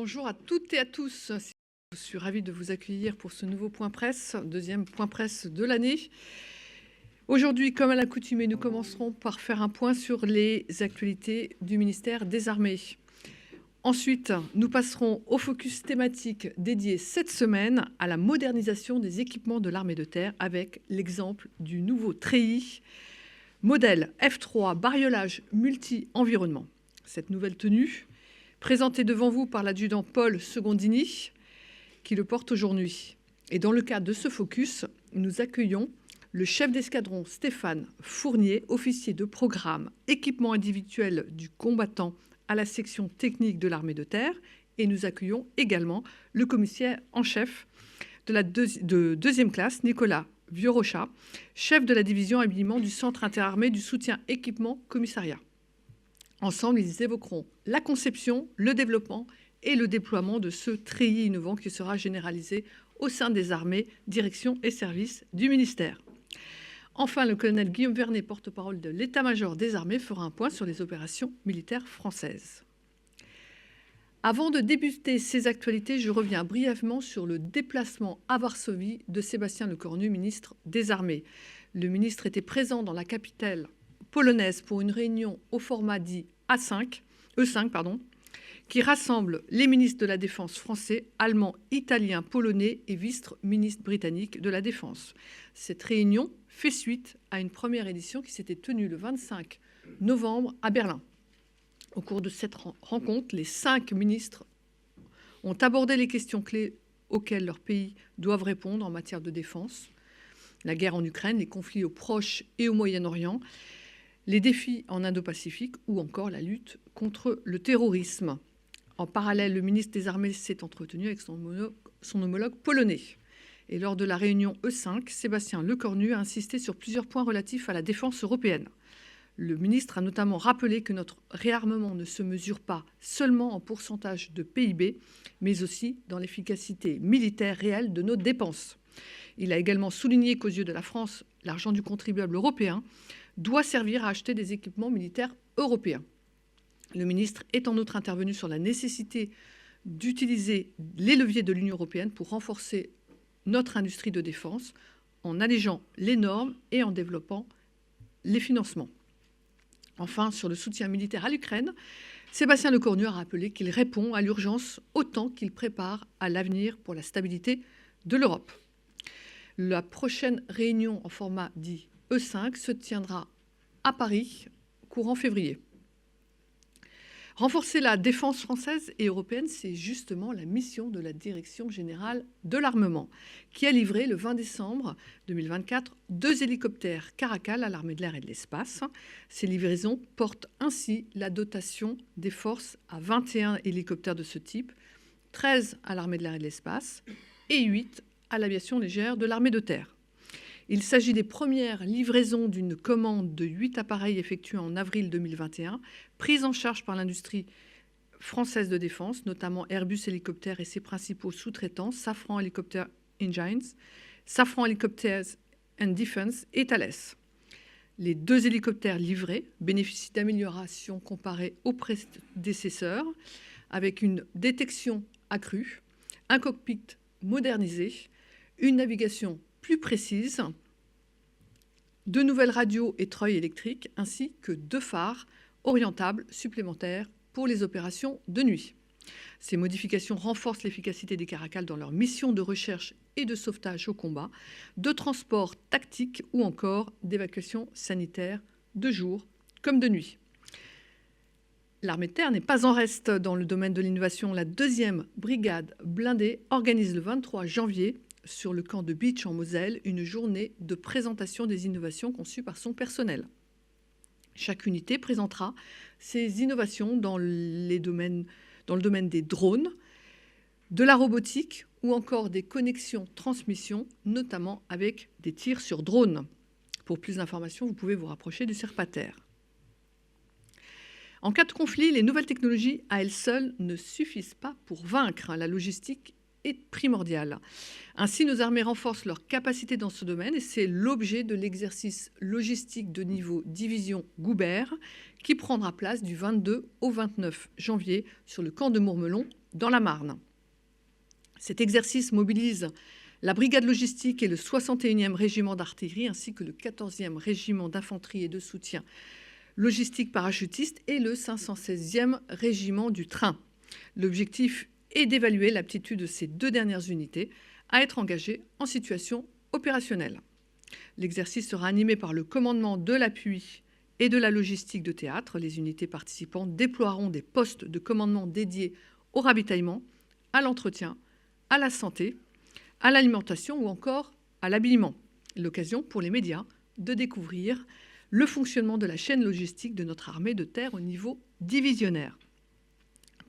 Bonjour à toutes et à tous. Je suis ravie de vous accueillir pour ce nouveau point presse, deuxième point presse de l'année. Aujourd'hui, comme à l'accoutumée, nous commencerons par faire un point sur les actualités du ministère des Armées. Ensuite, nous passerons au focus thématique dédié cette semaine à la modernisation des équipements de l'armée de terre avec l'exemple du nouveau treillis modèle F3 bariolage multi-environnement. Cette nouvelle tenue, présentée devant vous par l'adjudant Paul Secondini, qui le porte aujourd'hui. Et dans le cadre de ce focus, nous accueillons le chef d'escadron Stéphane Fournier, officier de programme équipement individuel du combattant à la section technique de l'armée de terre. Et nous accueillons également le commissaire en chef de la deuxième classe, Nicolas Vieux-Rochat, chef de la division habillement du centre interarmé du soutien équipement commissariat. Ensemble, ils évoqueront la conception, le développement et le déploiement de ce treillis innovant qui sera généralisé au sein des armées, directions et services du ministère. Enfin, le colonel Guillaume Vernet, porte-parole de l'état-major des armées, fera un point sur les opérations militaires françaises. Avant de débuter ces actualités, je reviens brièvement sur le déplacement à Varsovie de Sébastien Lecornu, ministre des Armées. Le ministre était présent dans la capitale polonaise pour une réunion au format dit E5, qui rassemble les ministres de la Défense français, allemands, italiens, polonais et vice-ministres britanniques de la Défense. Cette réunion fait suite à une première édition qui s'était tenue le 25 novembre à Berlin. Au cours de cette rencontre, les 5 ministres ont abordé les questions clés auxquelles leurs pays doivent répondre en matière de défense. La guerre en Ukraine, les conflits au Proche et au Moyen-Orient, les défis en Indo-Pacifique ou encore la lutte contre le terrorisme. En parallèle, le ministre des Armées s'est entretenu avec son homologue polonais. Et lors de la réunion E5, Sébastien Lecornu a insisté sur plusieurs points relatifs à la défense européenne. Le ministre a notamment rappelé que notre réarmement ne se mesure pas seulement en pourcentage de PIB, mais aussi dans l'efficacité militaire réelle de nos dépenses. Il a également souligné qu'aux yeux de la France, l'argent du contribuable européen doit servir à acheter des équipements militaires européens. Le ministre est en outre intervenu sur la nécessité d'utiliser les leviers de l'Union européenne pour renforcer notre industrie de défense en allégeant les normes et en développant les financements. Enfin, sur le soutien militaire à l'Ukraine, Sébastien Lecornu a rappelé qu'il répond à l'urgence autant qu'il prépare à l'avenir pour la stabilité de l'Europe. La prochaine réunion en format dit E5 se tiendra à Paris, courant février. Renforcer la défense française et européenne, c'est justement la mission de la Direction générale de l'armement, qui a livré le 20 décembre 2024 2 hélicoptères Caracal à l'armée de l'air et de l'espace. Ces livraisons portent ainsi la dotation des forces à 21 hélicoptères de ce type, 13 à l'armée de l'air et de l'espace et 8 à l'aviation légère de l'armée de terre. Il s'agit des premières livraisons d'une commande de 8 appareils effectués en avril 2021, prises en charge par l'industrie française de défense, notamment Airbus Hélicoptères et ses principaux sous-traitants, Safran Helicopter Engines, Safran Helicopters and Defense et Thales. Les 2 hélicoptères livrés bénéficient d'améliorations comparées aux prédécesseurs, avec une détection accrue, un cockpit modernisé, une navigation plus précise, de nouvelles radios et treuils électriques, ainsi que 2 phares orientables supplémentaires pour les opérations de nuit. Ces modifications renforcent l'efficacité des Caracal dans leur mission de recherche et de sauvetage au combat, de transport tactique ou encore d'évacuation sanitaire de jour comme de nuit. L'armée de terre n'est pas en reste dans le domaine de l'innovation. La 2e brigade blindée organise le 23 janvier sur le camp de Beach en Moselle une journée de présentation des innovations conçues par son personnel. Chaque unité présentera ses innovations dans le domaine des drones, de la robotique ou encore des connexions transmissions, notamment avec des tirs sur drone. Pour plus d'informations, vous pouvez vous rapprocher du Serpater. En cas de conflit, les nouvelles technologies à elles seules ne suffisent pas pour vaincre. La logistique est primordiale. Ainsi, nos armées renforcent leurs capacités dans ce domaine et c'est l'objet de l'exercice logistique de niveau division Goubert qui prendra place du 22 au 29 janvier sur le camp de Mourmelon dans la Marne. Cet exercice mobilise la brigade logistique et le 61e régiment d'artillerie ainsi que le 14e régiment d'infanterie et de soutien logistique parachutiste et le 516e régiment du train. L'objectif est d'évaluer l'aptitude de ces deux dernières unités à être engagées en situation opérationnelle. L'exercice sera animé par le commandement de l'appui et de la logistique de théâtre. Les unités participantes déploieront des postes de commandement dédiés au ravitaillement, à l'entretien, à la santé, à l'alimentation ou encore à l'habillement. L'occasion pour les médias de découvrir le fonctionnement de la chaîne logistique de notre armée de terre au niveau divisionnaire.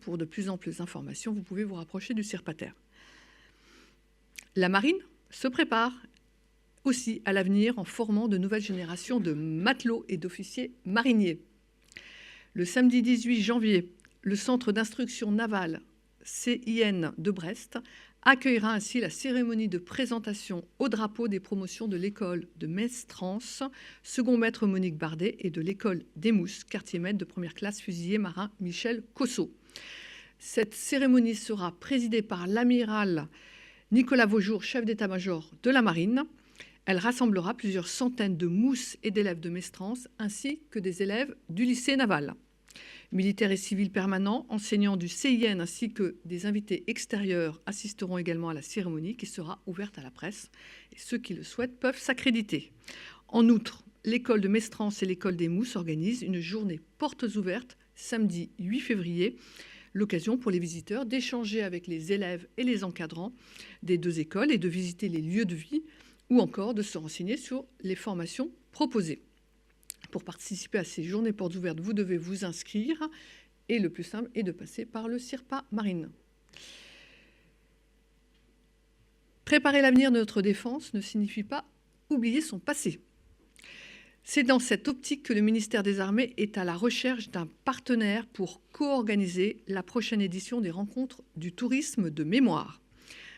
Pour de plus amples informations, vous pouvez vous rapprocher du CIRPATER. La marine se prépare aussi à l'avenir en formant de nouvelles générations de matelots et d'officiers mariniers. Le samedi 18 janvier, le centre d'instruction navale CIN de Brest accueillera ainsi la cérémonie de présentation au drapeau des promotions de l'école de Mestrance, second maître Monique Bardet, et de l'école des Mousses, quartier maître de première classe fusilier marin Michel Cossot. Cette cérémonie sera présidée par l'amiral Nicolas Vaujour, chef d'état-major de la marine. Elle rassemblera plusieurs centaines de mousses et d'élèves de Mestrance, ainsi que des élèves du lycée naval. Militaires et civils permanents, enseignants du CIN ainsi que des invités extérieurs assisteront également à la cérémonie qui sera ouverte à la presse. Et ceux qui le souhaitent peuvent s'accréditer. En outre, l'école de Mestrance et l'école des Mousses organisent une journée portes ouvertes samedi 8 février. L'occasion pour les visiteurs d'échanger avec les élèves et les encadrants des deux écoles et de visiter les lieux de vie ou encore de se renseigner sur les formations proposées. Pour participer à ces journées portes ouvertes, vous devez vous inscrire et le plus simple est de passer par le CIRPA Marine. Préparer l'avenir de notre défense ne signifie pas oublier son passé. C'est dans cette optique que le ministère des Armées est à la recherche d'un partenaire pour co-organiser la prochaine édition des Rencontres du tourisme de mémoire.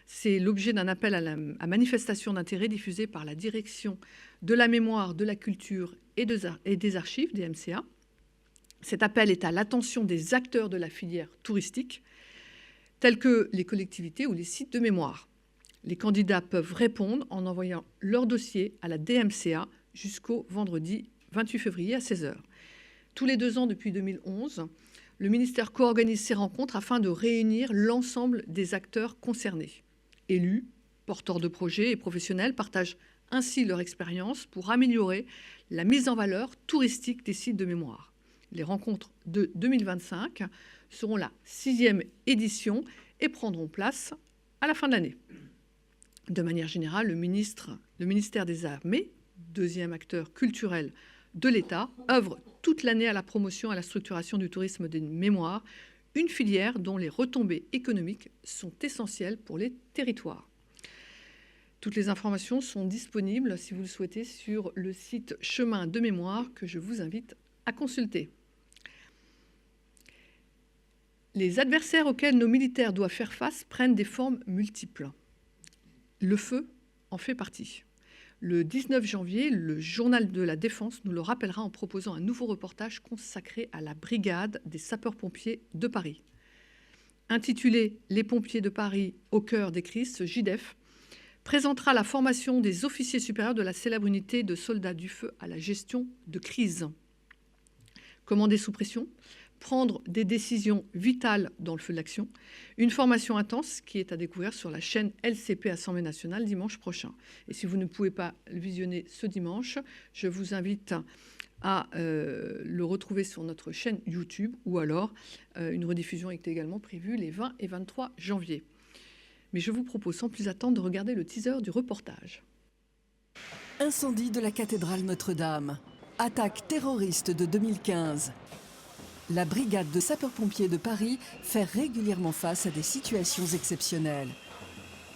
C'est l'objet d'un appel à manifestation d'intérêt diffusé par la Direction de la mémoire, de la culture et des archives, des MCA. Cet appel est à l'attention des acteurs de la filière touristique, tels que les collectivités ou les sites de mémoire. Les candidats peuvent répondre en envoyant leur dossier à la DMCA jusqu'au vendredi 28 février à 16 h. Tous les 2 ans depuis 2011, le ministère co-organise ces rencontres afin de réunir l'ensemble des acteurs concernés. Élus, porteurs de projets et professionnels partagent ainsi leur expérience pour améliorer la mise en valeur touristique des sites de mémoire. Les rencontres de 2025 seront la 6e édition et prendront place à la fin de l'année. De manière générale, le ministère des Armées, deuxième acteur culturel de l'État, œuvre toute l'année à la promotion et à la structuration du tourisme des mémoires, une filière dont les retombées économiques sont essentielles pour les territoires. Toutes les informations sont disponibles, si vous le souhaitez, sur le site Chemin de Mémoire que je vous invite à consulter. Les adversaires auxquels nos militaires doivent faire face prennent des formes multiples. Le feu en fait partie. Le 19 janvier, le journal de la Défense nous le rappellera en proposant un nouveau reportage consacré à la brigade des sapeurs-pompiers de Paris. Intitulé « Les pompiers de Paris au cœur des crises », ce JDEF présentera la formation des officiers supérieurs de la célèbre unité de soldats du feu à la gestion de crise. Commander sous pression, prendre des décisions vitales dans le feu de l'action, une formation intense qui est à découvrir sur la chaîne LCP Assemblée nationale dimanche prochain. Et si vous ne pouvez pas le visionner ce dimanche, je vous invite à le retrouver sur notre chaîne YouTube ou alors une rediffusion est également prévue les 20 et 23 janvier. Mais je vous propose sans plus attendre de regarder le teaser du reportage. Incendie de la cathédrale Notre-Dame. Attaque terroriste de 2015. La brigade de sapeurs-pompiers de Paris fait régulièrement face à des situations exceptionnelles.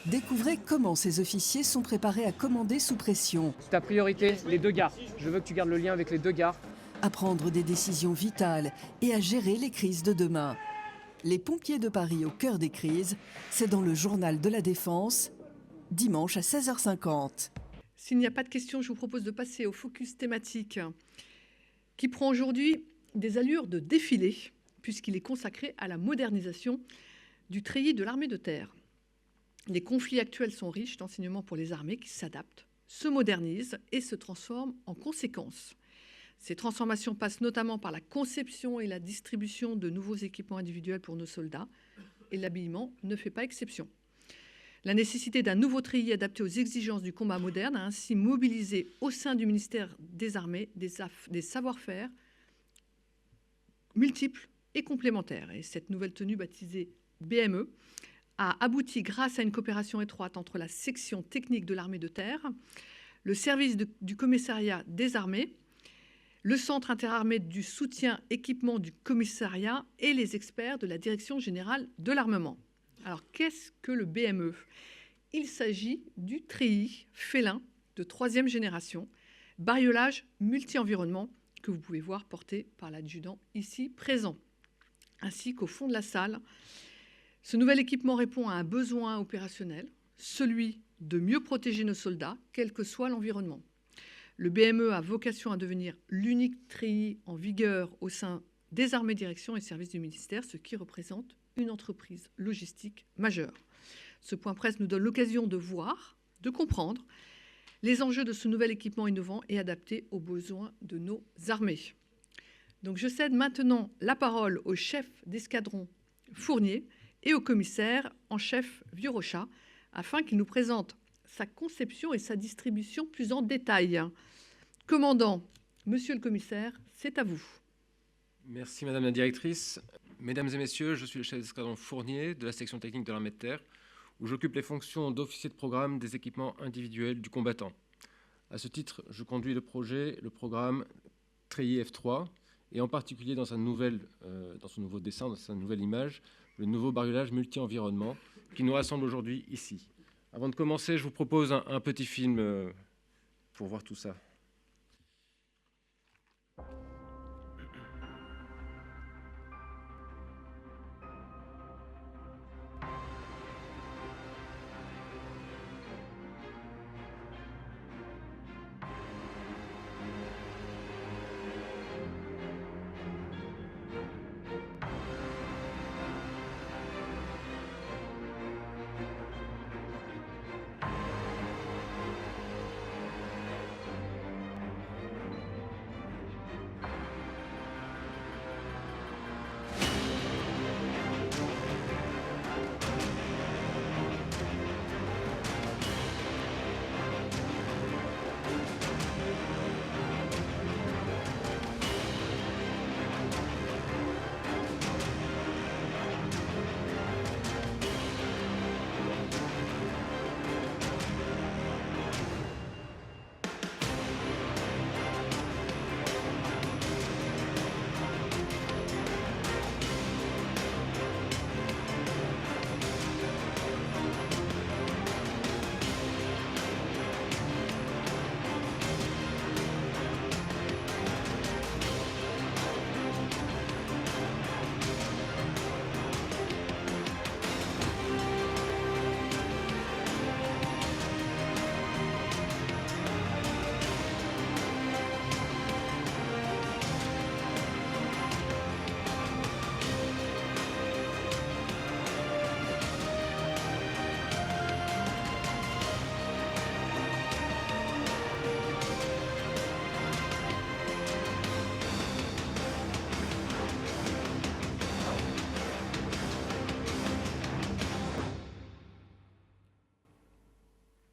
Découvrez comment ces officiers sont préparés à commander sous pression. Ta priorité, les 2 gares. Je veux que tu gardes le lien avec les 2 gares. À prendre des décisions vitales et à gérer les crises de demain. Les pompiers de Paris au cœur des crises, c'est dans le journal de la Défense, dimanche à 16h50. S'il n'y a pas de questions, je vous propose de passer au focus thématique qui prend aujourd'hui des allures de défilé, puisqu'il est consacré à la modernisation du treillis de l'armée de terre. Les conflits actuels sont riches d'enseignements pour les armées qui s'adaptent, se modernisent et se transforment en conséquence. Ces transformations passent notamment par la conception et la distribution de nouveaux équipements individuels pour nos soldats, et l'habillement ne fait pas exception. La nécessité d'un nouveau treillis adapté aux exigences du combat moderne a ainsi mobilisé au sein du ministère des Armées des savoir-faire multiples et complémentaires. Et cette nouvelle tenue baptisée BME a abouti grâce à une coopération étroite entre la section technique de l'armée de terre, le service du commissariat des armées, le centre interarmé du soutien équipement du commissariat et les experts de la direction générale de l'armement. Alors, qu'est-ce que le BME? Il s'agit du treillis félin de 3e génération, bariolage multi-environnement, que vous pouvez voir porté par l'adjudant ici présent, ainsi qu'au fond de la salle. Ce nouvel équipement répond à un besoin opérationnel, celui de mieux protéger nos soldats, quel que soit l'environnement. Le BME a vocation à devenir l'unique treillis en vigueur au sein des armées, directions et services du ministère, ce qui représente une entreprise logistique majeure. Ce point presse nous donne l'occasion de voir, de comprendre les enjeux de ce nouvel équipement innovant et adapté aux besoins de nos armées. Donc je cède maintenant la parole au chef d'escadron Fournier et au commissaire en chef Vieux-Rochat, afin qu'il nous présente sa conception et sa distribution plus en détail. Commandant, monsieur le commissaire, c'est à vous. Merci Madame la Directrice. Mesdames et Messieurs, je suis le chef d'escadron Fournier de la section technique de l'armée de terre, où j'occupe les fonctions d'officier de programme des équipements individuels du combattant. À ce titre, je conduis le programme Treillis F3, et en particulier dans son nouveau dessin, dans sa nouvelle image, le nouveau bariolage multi-environnement qui nous rassemble aujourd'hui ici. Avant de commencer, je vous propose un petit film pour voir tout ça.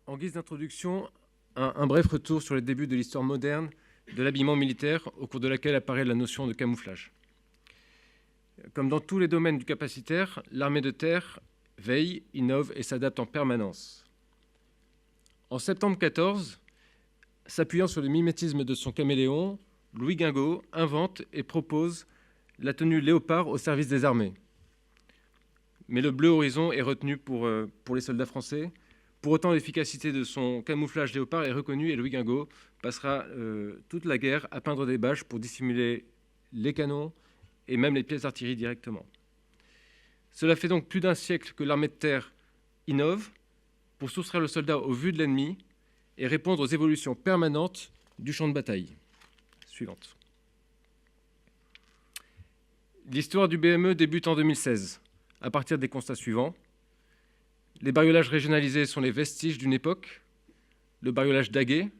En guise d'introduction, un bref retour sur les débuts de l'histoire moderne de l'habillement militaire, au cours de laquelle apparaît la notion de camouflage. Comme dans tous les domaines du capacitaire, l'armée de terre veille, innove et s'adapte en permanence. En septembre 14, s'appuyant sur le mimétisme de son caméléon, Louis Guingaud invente et propose la tenue léopard au service des armées. Mais le bleu horizon est retenu pour les soldats français. Pour autant, l'efficacité de son camouflage léopard est reconnue et Louis Guingaud passera toute la guerre à peindre des bâches pour dissimuler les canons et même les pièces d'artillerie directement. Cela fait donc plus d'un siècle que l'armée de terre innove pour soustraire le soldat aux vues de l'ennemi et répondre aux évolutions permanentes du champ de bataille. Suivante. L'histoire du BME débute en 2016, à partir des constats suivants. Les bariolages régionalisés sont les vestiges d'une époque. Le bariolage daguet,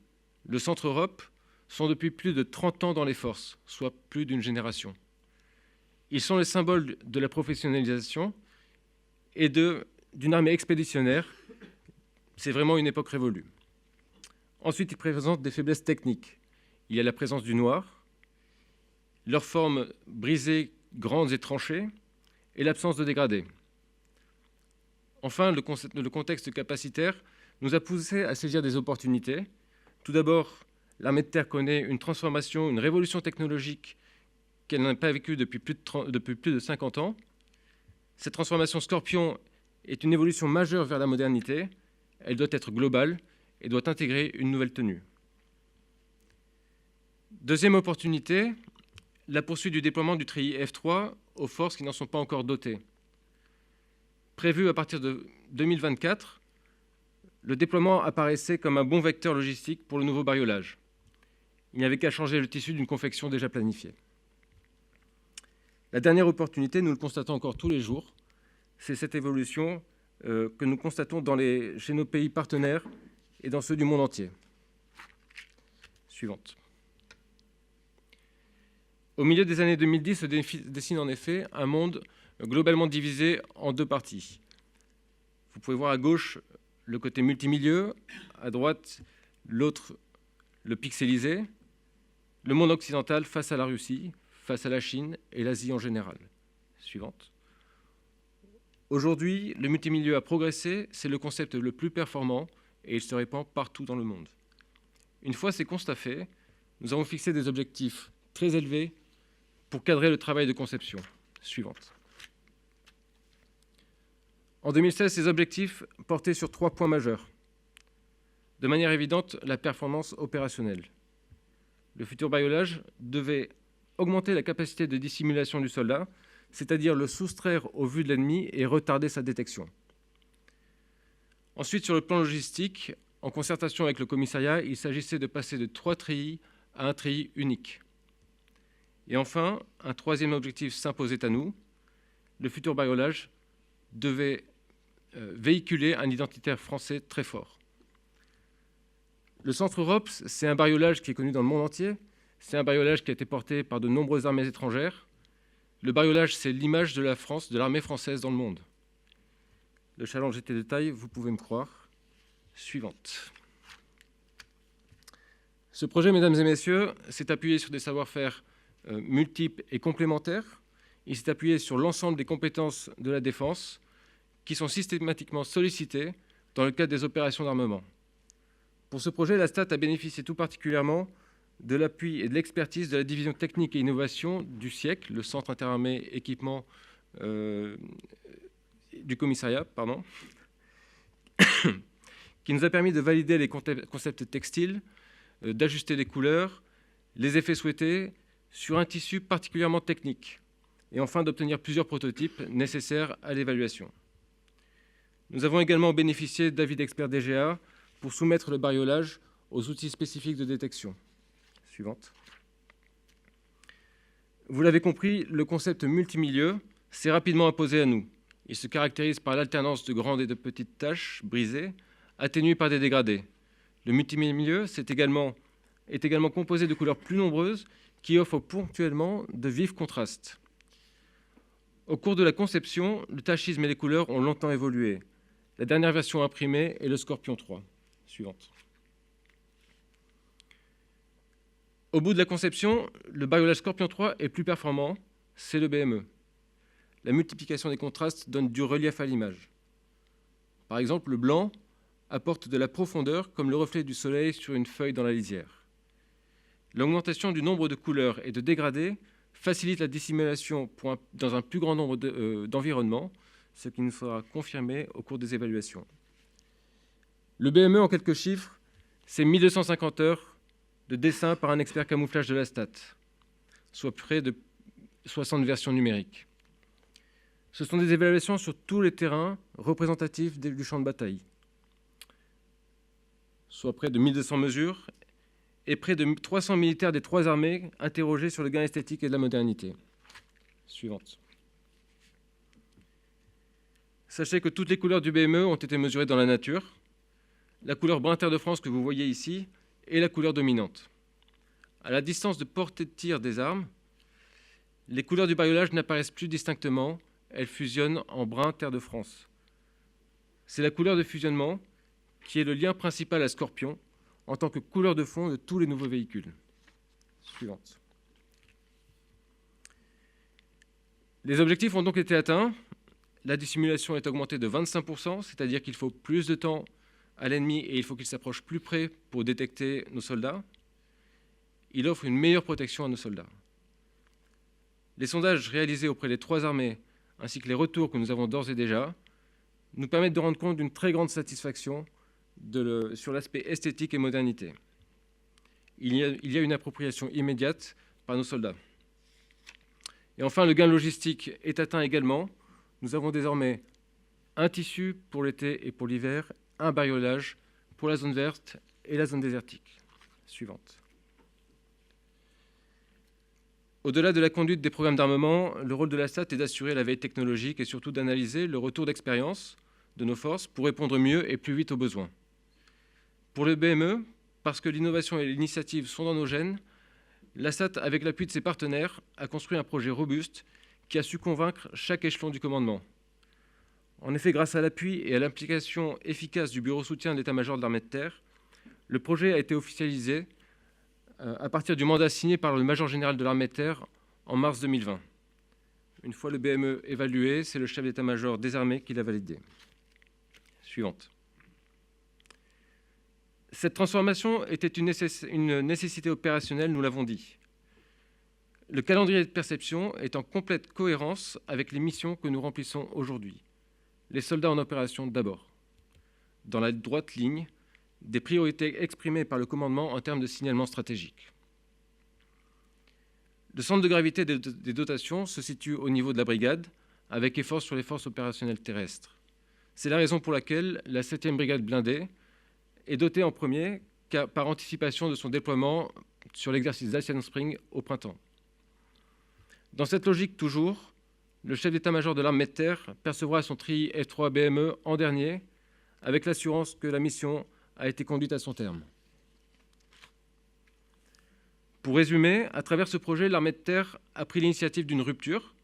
le Centre Europe, sont depuis plus de 30 ans dans les forces, soit plus d'une génération. Ils sont les symboles de la professionnalisation et d'une armée expéditionnaire. C'est vraiment une époque révolue. Ensuite, ils présentent des faiblesses techniques. Il y a la présence du noir, leurs formes brisées, grandes et tranchées, et l'absence de dégradés. Enfin, le contexte capacitaire nous a poussé à saisir des opportunités. Tout d'abord, l'armée de terre connaît une transformation, une révolution technologique qu'elle n'a pas vécue depuis plus de 50 ans. Cette transformation Scorpion est une évolution majeure vers la modernité. Elle doit être globale et doit intégrer une nouvelle tenue. Deuxième opportunité, la poursuite du déploiement du treillis F3 aux forces qui n'en sont pas encore dotées. Prévu à partir de 2024, le déploiement apparaissait comme un bon vecteur logistique pour le nouveau bariolage. Il n'y avait qu'à changer le tissu d'une confection déjà planifiée. La dernière opportunité, nous le constatons encore tous les jours, c'est cette évolution que nous constatons chez nos pays partenaires et dans ceux du monde entier. Suivante. Au milieu des années 2010 se dessine en effet un monde globalement divisé en deux parties. Vous pouvez voir à gauche le côté multimilieu, à droite l'autre, le pixelisé, le monde occidental face à la Russie, face à la Chine et l'Asie en général. Suivante. Aujourd'hui, le multimilieu a progressé, c'est le concept le plus performant et il se répand partout dans le monde. Une fois ces constats faits, nous avons fixé des objectifs très élevés pour cadrer le travail de conception. Suivante. En 2016, ces objectifs portaient sur 3 points majeurs. De manière évidente, la performance opérationnelle. Le futur bariolage devait augmenter la capacité de dissimulation du soldat, c'est-à-dire le soustraire aux vues de l'ennemi et retarder sa détection. Ensuite, sur le plan logistique, en concertation avec le commissariat, il s'agissait de passer de 3 treillis à un treillis unique. Et enfin, un troisième objectif s'imposait à nous. Le futur bariolage devait véhiculer un identitaire français très fort. Le Centre Europe, c'est un bariolage qui est connu dans le monde entier. C'est un bariolage qui a été porté par de nombreuses armées étrangères. Le bariolage, c'est l'image de la France, de l'armée française dans le monde. Le challenge était de taille, vous pouvez me croire. Suivante. Ce projet, mesdames et messieurs, s'est appuyé sur des savoir-faire multiples et complémentaires. Il s'est appuyé sur l'ensemble des compétences de la défense qui sont systématiquement sollicitées dans le cadre des opérations d'armement. Pour ce projet, la STAT a bénéficié tout particulièrement de l'appui et de l'expertise de la division technique et innovation du siècle, le centre interarmé équipement du commissariat, qui nous a permis de valider les concepts textiles, d'ajuster les couleurs, les effets souhaités sur un tissu particulièrement technique, et enfin d'obtenir plusieurs prototypes nécessaires à l'évaluation. Nous avons également bénéficié d'avis d'experts DGA pour soumettre le bariolage aux outils spécifiques de détection. Suivante. Vous l'avez compris, le concept multimilieu s'est rapidement imposé à nous. Il se caractérise par l'alternance de grandes et de petites taches brisées, atténuées par des dégradés. Le multimilieu est également composé de couleurs plus nombreuses qui offrent ponctuellement de vifs contrastes. Au cours de la conception, le tachisme et les couleurs ont longtemps évolué. La dernière version imprimée est le Scorpion 3. Suivante. Au bout de la conception, le bariolage Scorpion 3 est plus performant, c'est le BME. La multiplication des contrastes donne du relief à l'image. Par exemple, le blanc apporte de la profondeur comme le reflet du soleil sur une feuille dans la lisière. L'augmentation du nombre de couleurs et de dégradés facilite la dissimulation dans un plus grand nombre d'environnements, ce qui nous sera confirmé au cours des évaluations. Le BME, en quelques chiffres, c'est 1250 heures de dessin par un expert camouflage de la STAT, soit près de 60 versions numériques. Ce sont des évaluations sur tous les terrains représentatifs du champ de bataille, soit près de 1200 mesures et près de 300 militaires des 3 armées interrogés sur le gain esthétique et de la modernité. Suivante. Sachez que toutes les couleurs du BME ont été mesurées dans la nature. La couleur brun terre de France que vous voyez ici est la couleur dominante. À la distance de portée de tir des armes, les couleurs du bariolage n'apparaissent plus distinctement, elles fusionnent en brun terre de France. C'est la couleur de fusionnement qui est le lien principal à Scorpion en tant que couleur de fond de tous les nouveaux véhicules. Suivante. Les objectifs ont donc été atteints. La dissimulation est augmentée de 25%, c'est-à-dire qu'il faut plus de temps à l'ennemi et il faut qu'il s'approche plus près pour détecter nos soldats. Il offre une meilleure protection à nos soldats. Les sondages réalisés auprès des 3 armées, ainsi que les retours que nous avons d'ores et déjà, nous permettent de rendre compte d'une très grande satisfaction sur l'aspect esthétique et modernité. Il y a une appropriation immédiate par nos soldats. Et enfin, le gain logistique est atteint également. Nous avons désormais un tissu pour l'été et pour l'hiver, un bariolage pour la zone verte et la zone désertique. Suivante. Au-delà de la conduite des programmes d'armement, le rôle de la STAT est d'assurer la veille technologique et surtout d'analyser le retour d'expérience de nos forces pour répondre mieux et plus vite aux besoins. Pour le BME, parce que l'innovation et l'initiative sont dans nos gènes, la STAT, avec l'appui de ses partenaires, a construit un projet robuste qui a su convaincre chaque échelon du commandement. En effet, grâce à l'appui et à l'implication efficace du bureau soutien de l'état-major de l'armée de terre, le projet a été officialisé à partir du mandat signé par le major général de l'armée de terre en mars 2020. Une fois le BME évalué, c'est le chef d'état-major des armées qui l'a validé. Suivante. Cette transformation était une nécessité opérationnelle, nous l'avons dit. Le calendrier de perception est en complète cohérence avec les missions que nous remplissons aujourd'hui. Les soldats en opération d'abord, dans la droite ligne des priorités exprimées par le commandement en termes de signalement stratégique. Le centre de gravité des dotations se situe au niveau de la brigade, avec effort sur les forces opérationnelles terrestres. C'est la raison pour laquelle la 7e brigade blindée est dotée en premier par anticipation de son déploiement sur l'exercice d'Alcyon Spring au printemps. Dans cette logique toujours, le chef d'état-major de l'armée de terre percevra son treillis F3 BME en dernier, avec l'assurance que la mission a été conduite à son terme. Pour résumer, à travers ce projet, l'armée de terre a pris l'initiative d'une rupture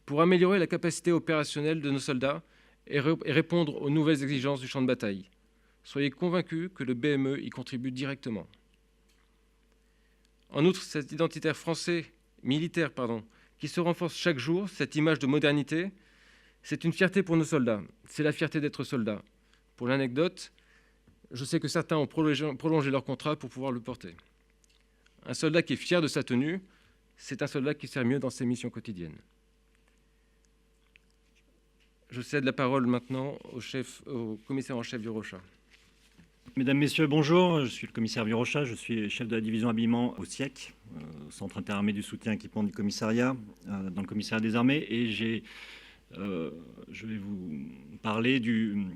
pour améliorer la capacité opérationnelle de nos soldats et répondre aux nouvelles exigences du champ de bataille. Soyez convaincus que le BME y contribue directement. En outre, cet identitaire militaire, qui se renforce chaque jour, cette image de modernité, c'est une fierté pour nos soldats. C'est la fierté d'être soldat. Pour l'anecdote, je sais que certains ont prolongé leur contrat pour pouvoir le porter. Un soldat qui est fier de sa tenue, c'est un soldat qui sert mieux dans ses missions quotidiennes. Je cède la parole maintenant au commissaire en chef Vieux-Rochat. Mesdames, Messieurs, bonjour. Je suis le commissaire Vieux-Rochat, je suis chef de la division habillement au SIEC, Centre interarmé du soutien équipement du commissariat, dans le commissariat des armées, et je vais vous parler du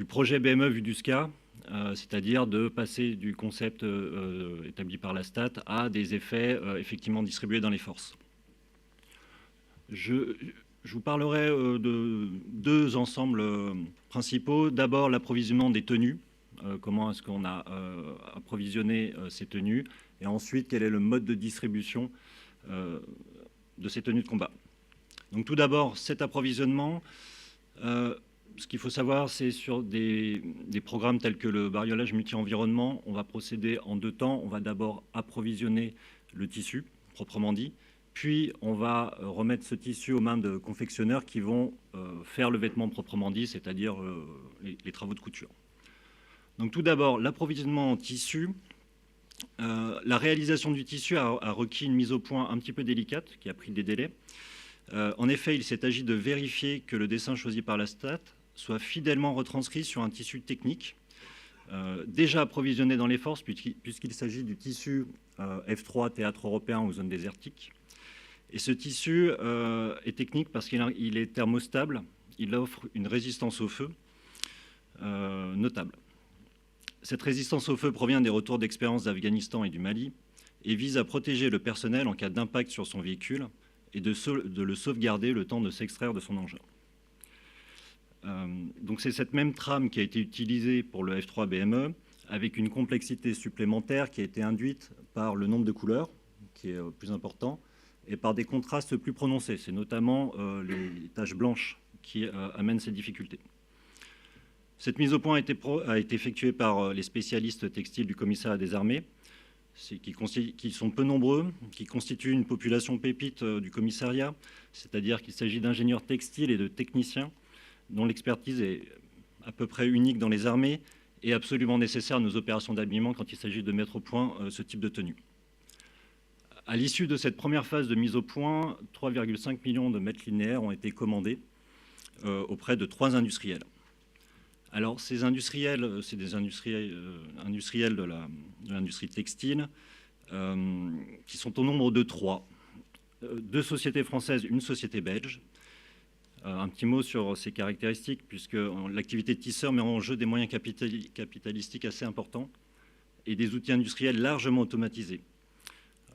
projet BME VUDUSCA, c'est-à-dire de passer du concept établi par la STAT à des effets effectivement distribués dans les forces. Je vous parlerai de 2 ensembles principaux. D'abord, l'approvisionnement des tenues. Comment est-ce qu'on a approvisionné ces tenues? Et ensuite, quel est le mode de distribution de ces tenues de combat? Donc tout d'abord, cet approvisionnement, ce qu'il faut savoir, c'est sur des programmes tels que le bariolage multi-environnement, on va procéder en 2 temps. On va d'abord approvisionner le tissu, proprement dit, puis on va remettre ce tissu aux mains de confectionneurs qui vont faire le vêtement proprement dit, c'est-à-dire les travaux de couture. Donc tout d'abord, l'approvisionnement en tissu. La réalisation du tissu a requis une mise au point un petit peu délicate, qui a pris des délais. En effet, il s'est agi de vérifier que le dessin choisi par la STAT soit fidèlement retranscrit sur un tissu technique, déjà approvisionné dans les forces, puisqu'il s'agit du tissu F3 théâtre européen ou zone désertique. Et ce tissu est technique parce qu'il est thermostable, il offre une résistance au feu notable. Cette résistance au feu provient des retours d'expérience d'Afghanistan et du Mali et vise à protéger le personnel en cas d'impact sur son véhicule et de le sauvegarder le temps de s'extraire de son engin. Donc c'est cette même trame qui a été utilisée pour le F3 BME, avec une complexité supplémentaire qui a été induite par le nombre de couleurs, qui est plus important, et par des contrastes plus prononcés. C'est notamment les taches blanches qui amènent ces difficultés. Cette mise au point a été effectuée par les spécialistes textiles du commissariat des armées, qui sont peu nombreux, qui constituent une population pépite du commissariat, c'est-à-dire qu'il s'agit d'ingénieurs textiles et de techniciens dont l'expertise est à peu près unique dans les armées et absolument nécessaire à nos opérations d'habillement quand il s'agit de mettre au point ce type de tenue. À l'issue de cette première phase de mise au point, 3,5 millions de mètres linéaires ont été commandés auprès de 3 industriels. Alors, ces industriels, c'est des industriels de l'industrie textile, qui sont au nombre de 3. 2 sociétés françaises, une société belge. Un petit mot sur ces caractéristiques, puisque l'activité de tisseur met en jeu des moyens capitalistiques assez importants et des outils industriels largement automatisés.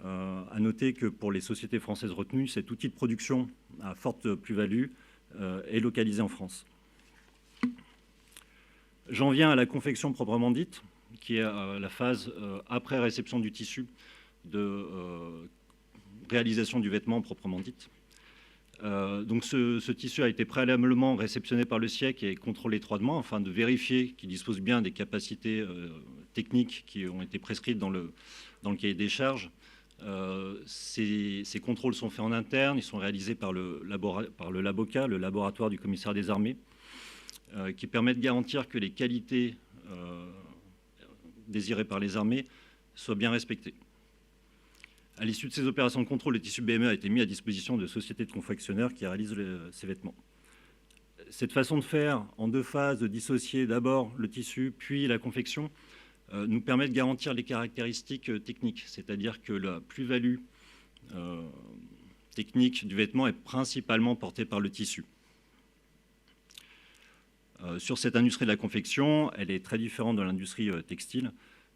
À noter que pour les sociétés françaises retenues, cet outil de production à forte plus-value est localisé en France. J'en viens à la confection proprement dite, qui est la phase après réception du tissu de réalisation du vêtement proprement dite. Donc ce tissu a été préalablement réceptionné par le SIEC et contrôlé étroitement afin de vérifier qu'il dispose bien des capacités techniques qui ont été prescrites dans le cahier des charges. Ces contrôles sont faits en interne, ils sont réalisés par le LABOCA, le laboratoire du commissariat des armées, qui permet de garantir que les qualités désirées par les armées soient bien respectées. À l'issue de ces opérations de contrôle, le tissu BME a été mis à disposition de sociétés de confectionneurs qui réalisent ces vêtements. Cette façon de faire en 2 phases, de dissocier d'abord le tissu puis la confection, nous permet de garantir les caractéristiques techniques, c'est-à-dire que la plus-value technique du vêtement est principalement portée par le tissu. Sur cette industrie de la confection, elle est très différente de l'industrie textile,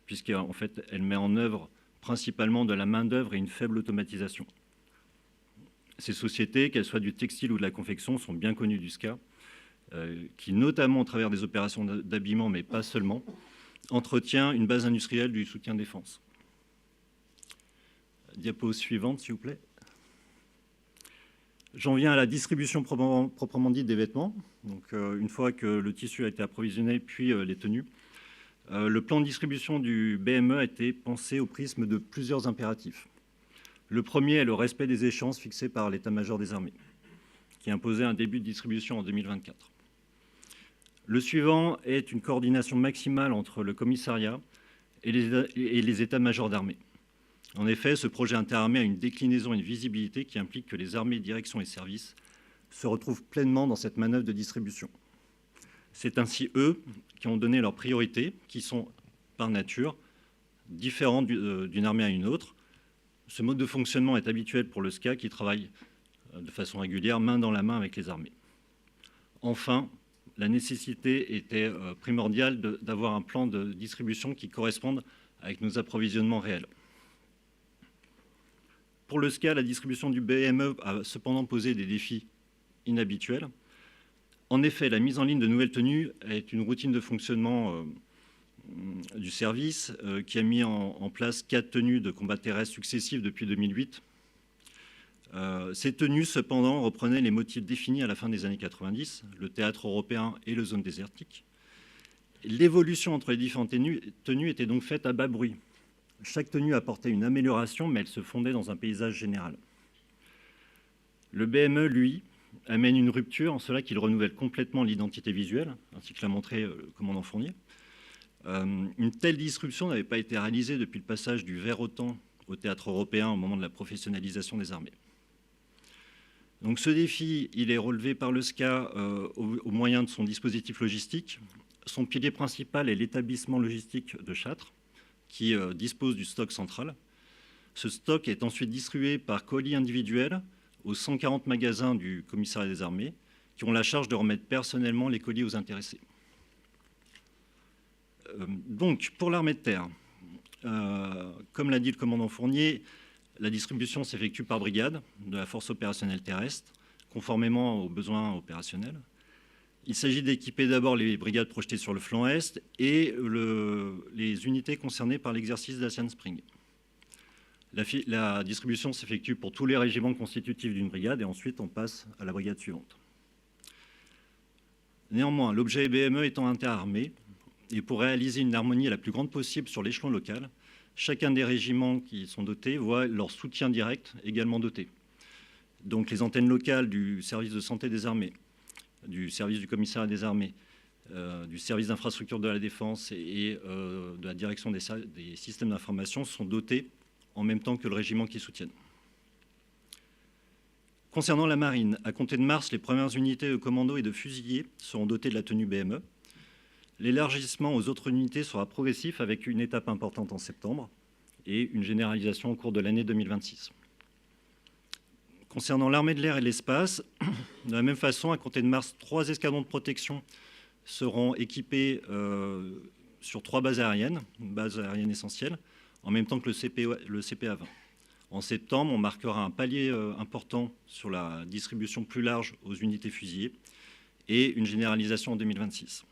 puisqu'en fait, elle met en œuvre principalement de la main-d'œuvre et une faible automatisation. Ces sociétés, qu'elles soient du textile ou de la confection, sont bien connues du SCA, qui, notamment au travers des opérations d'habillement, mais pas seulement, entretient une base industrielle du soutien défense. Diapo suivante, s'il vous plaît. J'en viens à la distribution proprement dite des vêtements. Donc, une fois que le tissu a été approvisionné, puis les tenues, le plan de distribution du BME a été pensé au prisme de plusieurs impératifs. Le premier est le respect des échéances fixées par l'état-major des armées, qui imposait un début de distribution en 2024. Le suivant est une coordination maximale entre le commissariat et les états-majors d'armée. En effet, ce projet interarmé a une déclinaison et une visibilité qui implique que les armées, directions et services se retrouvent pleinement dans cette manœuvre de distribution. C'est ainsi eux qui ont donné leurs priorités, qui sont par nature différentes d'une armée à une autre. Ce mode de fonctionnement est habituel pour le SCA qui travaille de façon régulière, main dans la main avec les armées. Enfin, la nécessité était primordiale d'avoir un plan de distribution qui corresponde avec nos approvisionnements réels. Pour le SCA, la distribution du BME a cependant posé des défis inhabituels. En effet, la mise en ligne de nouvelles tenues est une routine de fonctionnement du service qui a mis en place 4 tenues de combat terrestre successives depuis 2008. Ces tenues, cependant, reprenaient les motifs définis à la fin des années 90, le théâtre européen et le zone désertique. L'évolution entre les différentes tenues était donc faite à bas bruit. Chaque tenue apportait une amélioration, mais elle se fondait dans un paysage général. Le BME, lui, amène une rupture en cela qu'il renouvelle complètement l'identité visuelle, ainsi que l'a montré le commandant Fournier. Une telle disruption n'avait pas été réalisée depuis le passage du vert OTAN au théâtre européen au moment de la professionnalisation des armées. Donc ce défi, il est relevé par le SCA au moyen de son dispositif logistique. Son pilier principal est l'établissement logistique de Châtres, qui dispose du stock central. Ce stock est ensuite distribué par colis individuels aux 140 magasins du commissariat des armées, qui ont la charge de remettre personnellement les colis aux intéressés. Donc, pour l'armée de terre, comme l'a dit le commandant Fournier, la distribution s'effectue par brigade de la force opérationnelle terrestre, conformément aux besoins opérationnels. Il s'agit d'équiper d'abord les brigades projetées sur le flanc est et les unités concernées par l'exercice d'Asian Spring. La distribution s'effectue pour tous les régiments constitutifs d'une brigade et ensuite on passe à la brigade suivante. Néanmoins, l'objet BME étant interarmé, et pour réaliser une harmonie la plus grande possible sur l'échelon local, chacun des régiments qui sont dotés voit leur soutien direct également doté. Donc les antennes locales du service de santé des armées, du service du commissariat des armées, du service d'infrastructure de la défense et de la direction des systèmes d'information sont dotées en même temps que le régiment qui soutiennent. Concernant la marine, à compter de mars, les premières unités de commando et de fusiliers seront dotées de la tenue BME. L'élargissement aux autres unités sera progressif avec une étape importante en septembre et une généralisation au cours de l'année 2026. Concernant l'armée de l'air et de l'espace, de la même façon, à compter de mars, 3 escadrons de protection seront équipés sur 3 bases aériennes, une base aérienne essentielle, en même temps que le CPA-20. En septembre, on marquera un palier important sur la distribution plus large aux unités fusillées et une généralisation en 2026.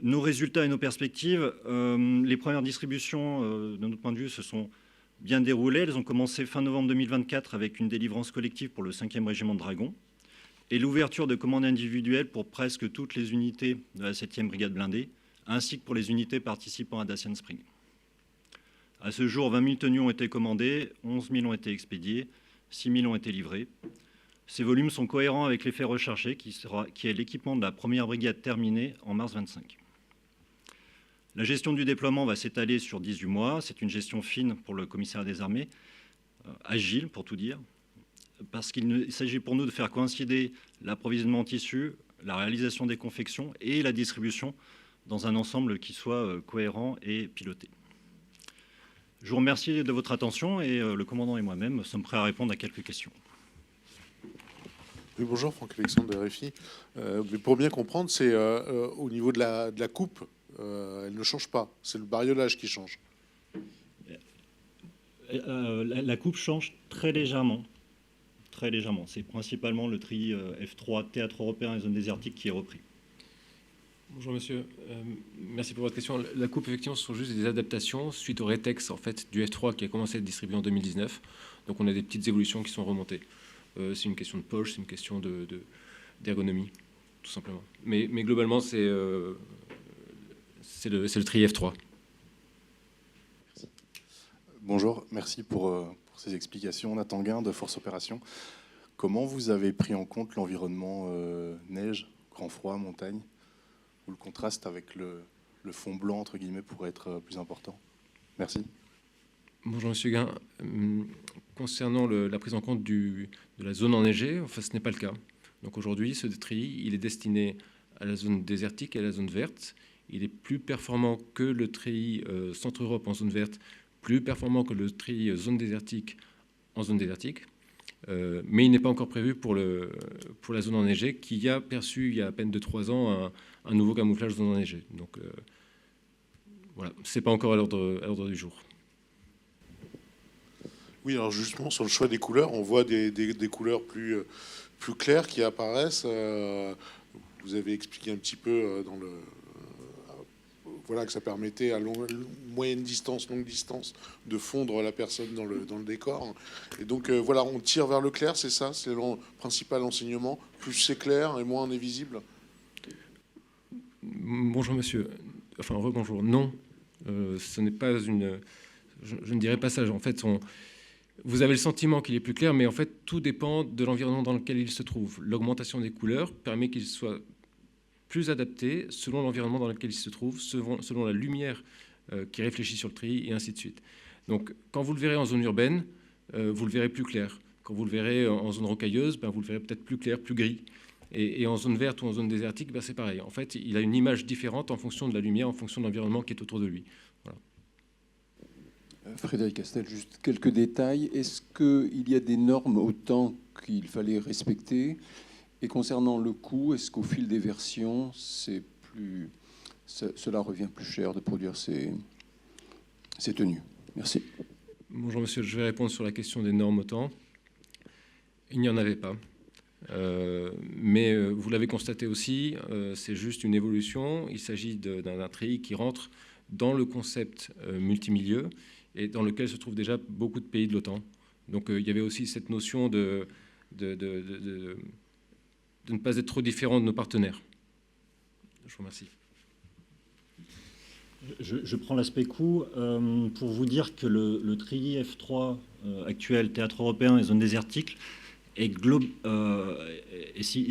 Nos résultats et nos perspectives, les premières distributions, de notre point de vue, se sont bien déroulées. Elles ont commencé fin novembre 2024 avec une délivrance collective pour le 5e régiment de Dragons et l'ouverture de commandes individuelles pour presque toutes les unités de la 7e brigade blindée, ainsi que pour les unités participant à Dacian Spring. À ce jour, 20 000 tenues ont été commandées, 11 000 ont été expédiées, 6 000 ont été livrées. Ces volumes sont cohérents avec l'effet recherché qui est l'équipement de la première brigade terminée en mars 25. La gestion du déploiement va s'étaler sur 18 mois. C'est une gestion fine pour le commissariat des armées, agile pour tout dire, parce qu'il s'agit pour nous de faire coïncider l'approvisionnement en tissu, la réalisation des confections et la distribution dans un ensemble qui soit cohérent et piloté. Je vous remercie de votre attention et le commandant et moi-même sommes prêts à répondre à quelques questions. Oui, bonjour, Franck-Alexandre de RFI. Mais pour bien comprendre, c'est au niveau de la coupe, elle ne change pas. C'est le bariolage qui change. La coupe change très légèrement. Très légèrement. C'est principalement le treillis F3, théâtre européen et zone désertique qui est repris. Bonjour monsieur, merci pour votre question. La coupe, effectivement, ce sont juste des adaptations suite au rétex en fait, du F3 qui a commencé à être distribué en 2019. Donc on a des petites évolutions qui sont remontées. C'est une question de poche, c'est une question d'ergonomie, tout simplement. Mais globalement, c'est le treillis F3. Bonjour, merci pour ces explications. Nathan Guin de Force Opération. Comment vous avez pris en compte l'environnement neige, grand froid, montagne, où le contraste avec le fond blanc, entre guillemets, pourrait être plus important? Merci. Bonjour Monsieur Guin. Concernant la prise en compte de la zone enneigée, enfin, ce n'est pas le cas. Donc aujourd'hui, ce treillis, il est destiné à la zone désertique et à la zone verte. Il est plus performant que le treillis Centre-Europe en zone verte, plus performant que le treillis zone désertique en zone désertique. Mais il n'est pas encore prévu pour la zone enneigée, qui a perçu il y a à peine 2-3 ans un nouveau camouflage zone enneigée. Donc voilà, ce n'est pas encore à l'ordre du jour. Oui, alors justement, sur le choix des couleurs, on voit des couleurs plus claires qui apparaissent. Vous avez expliqué un petit peu dans le... Voilà, que ça permettait à moyenne distance, longue distance, de fondre la personne dans le décor. Et donc, voilà, on tire vers le clair, c'est ça? C'est le principal enseignement. Plus c'est clair et moins on est visible. Bonjour monsieur. Enfin, rebonjour. Non, ce n'est pas une... Je ne dirais pas ça. En fait, vous avez le sentiment qu'il est plus clair, mais en fait, tout dépend de l'environnement dans lequel il se trouve. L'augmentation des couleurs permet qu'il soit plus adapté selon l'environnement dans lequel il se trouve, selon la lumière qui réfléchit sur le treillis, et ainsi de suite. Donc, quand vous le verrez en zone urbaine, vous le verrez plus clair. Quand vous le verrez en zone rocailleuse, vous le verrez peut-être plus clair, plus gris. Et en zone verte ou en zone désertique, c'est pareil. En fait, il a une image différente en fonction de la lumière, en fonction de l'environnement qui est autour de lui. Voilà. Frédéric Castel, juste quelques détails. Est-ce qu'il y a des normes au temps qu'il fallait respecter? Et concernant le coût, est-ce qu'au fil des versions, cela revient plus cher de produire ces tenues? Merci. Bonjour monsieur, je vais répondre sur la question des normes au temps. Il n'y en avait pas. Mais vous l'avez constaté aussi, c'est juste une évolution. Il s'agit d'un treillis qui rentre dans le concept multimilieu et dans lequel se trouvent déjà beaucoup de pays de l'OTAN. Donc il y avait aussi cette notion de ne pas être trop différent de nos partenaires. Je vous remercie. Je prends l'aspect coût pour vous dire que le treillis F3 actuel, théâtre européen et zone désertique, est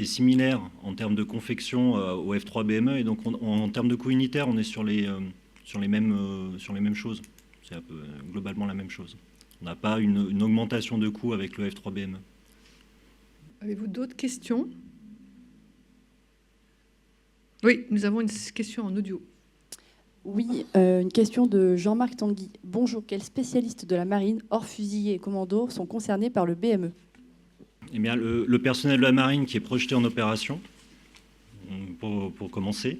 similaire en termes de confection au F3 BME. Et donc en termes de coût unitaire, on est sur les mêmes choses. C'est un peu globalement la même chose. On n'a pas une augmentation de coût avec le F3 BME. Avez-vous d'autres questions? Oui, nous avons une question en audio. Oui, une question de Jean-Marc Tanguy. Bonjour, quels spécialistes de la marine, hors fusiliers et commandos, sont concernés par le BME? Eh bien, le personnel de la marine qui est projeté en opération, pour commencer.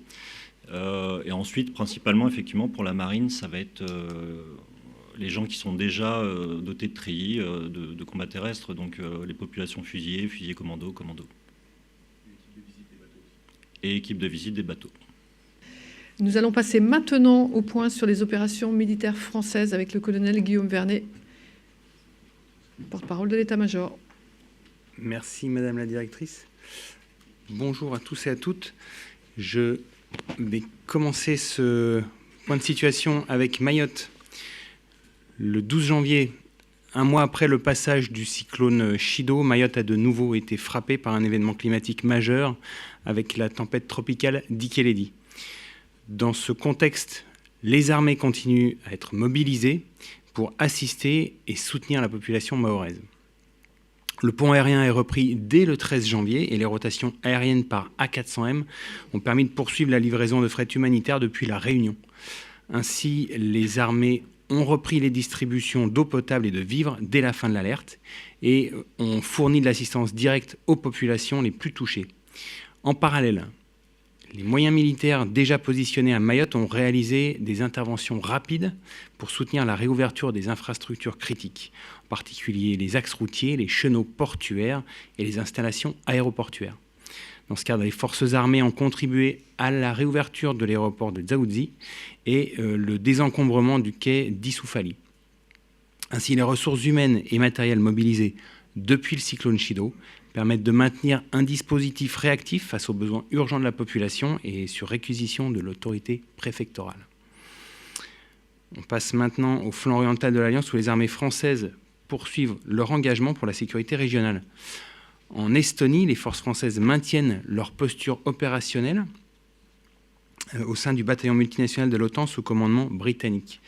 Et ensuite, principalement, effectivement, pour la marine, ça va être les gens qui sont déjà dotés de treillis, de combat terrestre, donc les populations fusiliers, commando. Et équipe de visite des bateaux. Nous allons passer maintenant au point sur les opérations militaires françaises avec le colonel Guillaume Vernet, porte-parole de l'état-major. Merci Madame la Directrice. Bonjour à tous et à toutes. Je vais commencer ce point de situation avec Mayotte. Le 12 janvier, un mois après le passage du cyclone Chido, Mayotte a de nouveau été frappée par un événement climatique majeur avec la tempête tropicale Dikeledi. Dans ce contexte, les armées continuent à être mobilisées pour assister et soutenir la population mahoraise. Le pont aérien est repris dès le 13 janvier et les rotations aériennes par A400M ont permis de poursuivre la livraison de fret humanitaire depuis la Réunion. Ainsi, les armées ont repris les distributions d'eau potable et de vivres dès la fin de l'alerte et ont fourni de l'assistance directe aux populations les plus touchées. En parallèle, les moyens militaires déjà positionnés à Mayotte ont réalisé des interventions rapides pour soutenir la réouverture des infrastructures critiques, en particulier les axes routiers, les chenaux portuaires et les installations aéroportuaires. Dans ce cadre, les forces armées ont contribué à la réouverture de l'aéroport de Dzaoudzi et le désencombrement du quai d'Issoufali. Ainsi, les ressources humaines et matérielles mobilisées depuis le cyclone Chido permettent de maintenir un dispositif réactif face aux besoins urgents de la population et sur réquisition de l'autorité préfectorale. On passe maintenant au flanc oriental de l'Alliance où les armées françaises poursuivent leur engagement pour la sécurité régionale. En Estonie, les forces françaises maintiennent leur posture opérationnelle au sein du bataillon multinational de l'OTAN sous commandement britannique.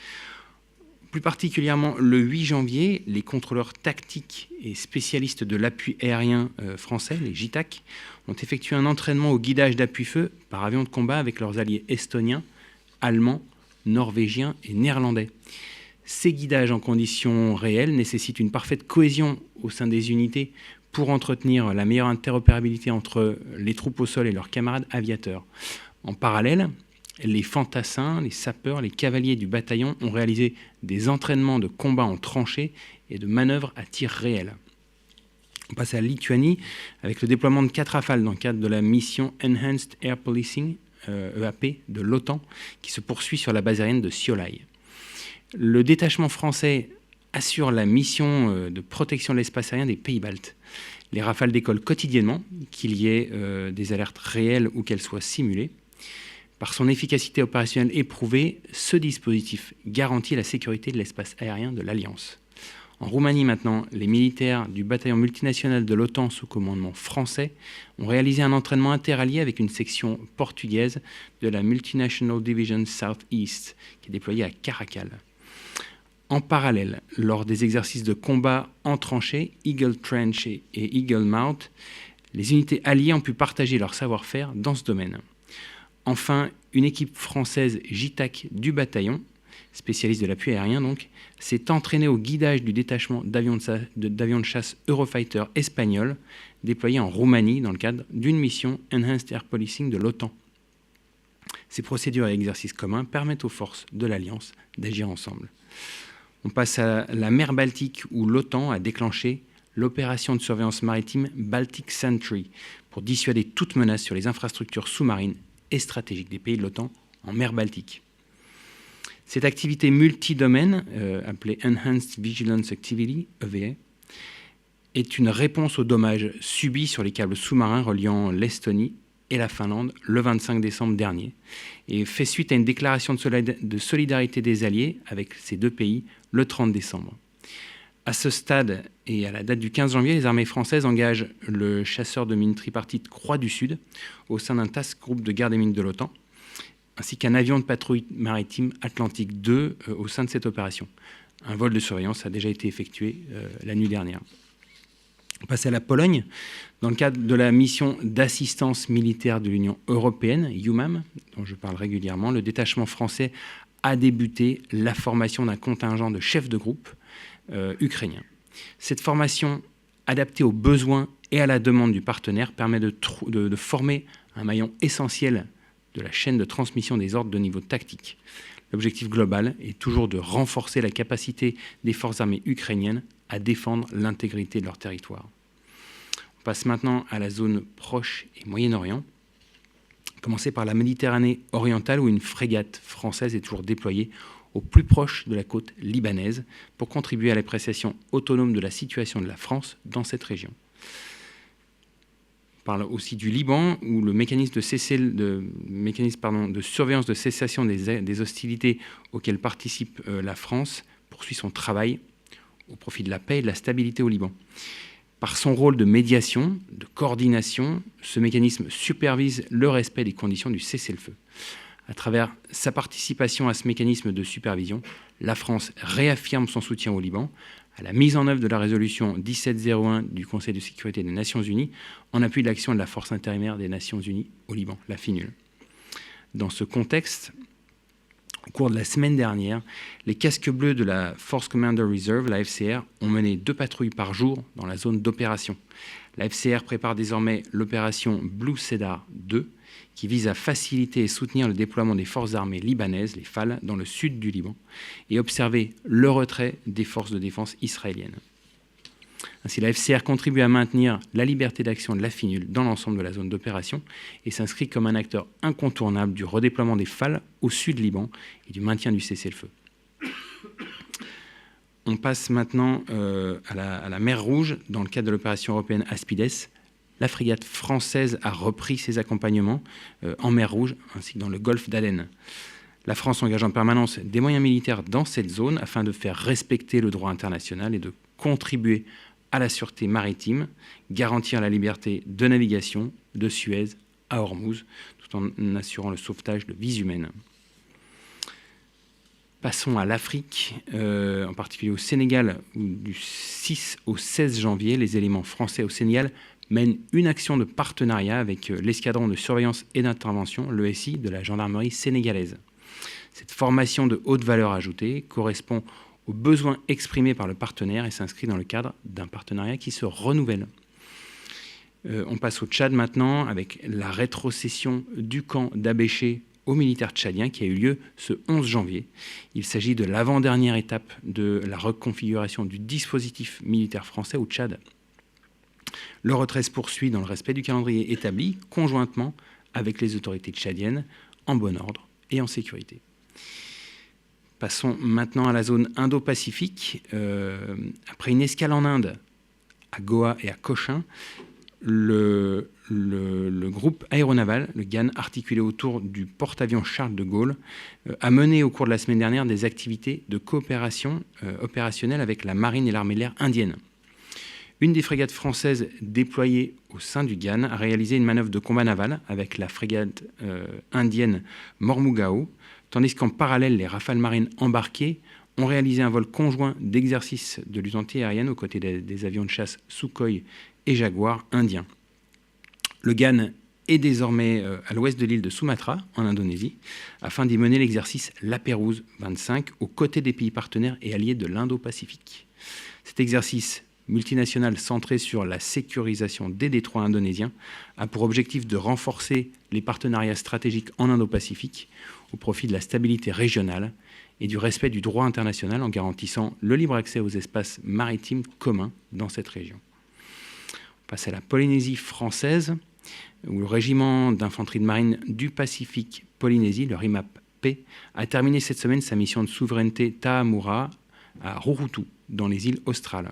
Plus particulièrement, le 8 janvier, les contrôleurs tactiques et spécialistes de l'appui aérien français, les JTAC, ont effectué un entraînement au guidage d'appui-feu par avion de combat avec leurs alliés estoniens, allemands, norvégiens et néerlandais. Ces guidages en conditions réelles nécessitent une parfaite cohésion au sein des unités pour entretenir la meilleure interopérabilité entre les troupes au sol et leurs camarades aviateurs. En parallèle, les fantassins, les sapeurs, les cavaliers du bataillon ont réalisé des entraînements de combat en tranchée et de manœuvres à tir réel. On passe à la Lituanie avec le déploiement de 4 Rafales dans le cadre de la mission Enhanced Air Policing, EAP, de l'OTAN, qui se poursuit sur la base aérienne de Siolai. Le détachement français assure la mission de protection de l'espace aérien des pays baltes. Les Rafales décollent quotidiennement, qu'il y ait des alertes réelles ou qu'elles soient simulées. Par son efficacité opérationnelle éprouvée, ce dispositif garantit la sécurité de l'espace aérien de l'Alliance. En Roumanie maintenant, les militaires du bataillon multinational de l'OTAN sous commandement français ont réalisé un entraînement interallié avec une section portugaise de la Multinational Division South East, qui est déployée à Caracal. En parallèle, lors des exercices de combat en tranchée, Eagle Trench et Eagle Mount, les unités alliées ont pu partager leur savoir-faire dans ce domaine. Enfin, une équipe française JTAC du bataillon, spécialiste de l'appui aérien donc, s'est entraînée au guidage du détachement d'avions de chasse Eurofighter espagnol déployé en Roumanie dans le cadre d'une mission Enhanced Air Policing de l'OTAN. Ces procédures et exercices communs permettent aux forces de l'Alliance d'agir ensemble. On passe à la mer Baltique où l'OTAN a déclenché l'opération de surveillance maritime Baltic Sentry pour dissuader toute menace sur les infrastructures sous-marines et stratégiques des pays de l'OTAN en mer Baltique. Cette activité multidomaine, appelée Enhanced Vigilance Activity, EVA, est une réponse aux dommages subis sur les câbles sous-marins reliant l'Estonie et la Finlande le 25 décembre dernier et fait suite à une déclaration de solidarité des alliés avec ces deux pays le 30 décembre. À ce stade et à la date du 15 janvier, les armées françaises engagent le chasseur de mines tripartite Croix du Sud au sein d'un task group de garde des mines de l'OTAN, ainsi qu'un avion de patrouille maritime Atlantique 2 au sein de cette opération. Un vol de surveillance a déjà été effectué la nuit dernière. On passe à la Pologne. Dans le cadre de la mission d'assistance militaire de l'Union européenne, EUMAM, dont je parle régulièrement, le détachement français a débuté la formation d'un contingent de chefs de groupe ukrainiens. Cette formation, adaptée aux besoins et à la demande du partenaire, permet de former un maillon essentiel de la chaîne de transmission des ordres de niveau tactique. L'objectif global est toujours de renforcer la capacité des forces armées ukrainiennes à défendre l'intégrité de leur territoire. On passe maintenant à la zone proche et Moyen-Orient. Commencer par la Méditerranée orientale où une frégate française est toujours déployée au plus proche de la côte libanaise pour contribuer à l'appréciation autonome de la situation de la France dans cette région. On parle aussi du Liban où le mécanisme de surveillance de cessation des hostilités auxquelles participe la France poursuit son travail au profit de la paix et de la stabilité au Liban. Par son rôle de médiation, de coordination, ce mécanisme supervise le respect des conditions du cessez-le-feu. À travers sa participation à ce mécanisme de supervision, la France réaffirme son soutien au Liban à la mise en œuvre de la résolution 1701 du Conseil de sécurité des Nations Unies en appui de l'action de la Force intérimaire des Nations Unies au Liban, la FINUL. Dans ce contexte, au cours de la semaine dernière, les casques bleus de la Force Commander Reserve, la FCR, ont mené 2 patrouilles par jour dans la zone d'opération. La FCR prépare désormais l'opération Blue Cedar 2, qui vise à faciliter et soutenir le déploiement des forces armées libanaises, les FAL, dans le sud du Liban, et observer le retrait des forces de défense israéliennes. Ainsi, la FCR contribue à maintenir la liberté d'action de la FINUL dans l'ensemble de la zone d'opération et s'inscrit comme un acteur incontournable du redéploiement des FAL au sud Liban et du maintien du cessez-le-feu. On passe maintenant à la mer Rouge. Dans le cadre de l'opération européenne Aspides, la frégate française a repris ses accompagnements en mer Rouge ainsi que dans le golfe d'Aden. La France engage en permanence des moyens militaires dans cette zone afin de faire respecter le droit international et de contribuer à la sûreté maritime, garantir la liberté de navigation de Suez à Ormuz, tout en assurant le sauvetage de vies humaines. Passons à l'Afrique, en particulier au Sénégal, où du 6 au 16 janvier, les éléments français au Sénégal mènent une action de partenariat avec l'escadron de surveillance et d'intervention, l'ESI, de la gendarmerie sénégalaise. Cette formation de haute valeur ajoutée correspond aux besoins exprimés par le partenaire et s'inscrit dans le cadre d'un partenariat qui se renouvelle. On passe au Tchad maintenant avec la rétrocession du camp d'Abéché aux militaires tchadiens qui a eu lieu ce 11 janvier. Il s'agit de l'avant-dernière étape de la reconfiguration du dispositif militaire français au Tchad. Le retrait se poursuit dans le respect du calendrier établi conjointement avec les autorités tchadiennes en bon ordre et en sécurité. Passons maintenant à la zone Indo-Pacifique. Après une escale en Inde, à Goa et à Cochin, le groupe aéronaval, le GAN, articulé autour du porte-avions Charles de Gaulle, a mené au cours de la semaine dernière des activités de coopération opérationnelle avec la marine et l'armée de l'air indienne. Une des frégates françaises déployées au sein du GAN a réalisé une manœuvre de combat naval avec la frégate indienne Mormugao, tandis qu'en parallèle, les rafales marines embarquées ont réalisé un vol conjoint d'exercice de lutte antiaérienne aux côtés des avions de chasse Sukhoi et Jaguar indiens. Le GAN est désormais à l'ouest de l'île de Sumatra, en Indonésie, afin d'y mener l'exercice La Pérouse 25 aux côtés des pays partenaires et alliés de l'Indo-Pacifique. Cet exercice multinational centré sur la sécurisation des détroits indonésiens a pour objectif de renforcer les partenariats stratégiques en Indo-Pacifique au profit de la stabilité régionale et du respect du droit international en garantissant le libre accès aux espaces maritimes communs dans cette région. On passe à la Polynésie française, où le régiment d'infanterie de marine du Pacifique Polynésie, le RIMAP-P, a terminé cette semaine sa mission de souveraineté Tahamura à Rurutu, dans les îles australes.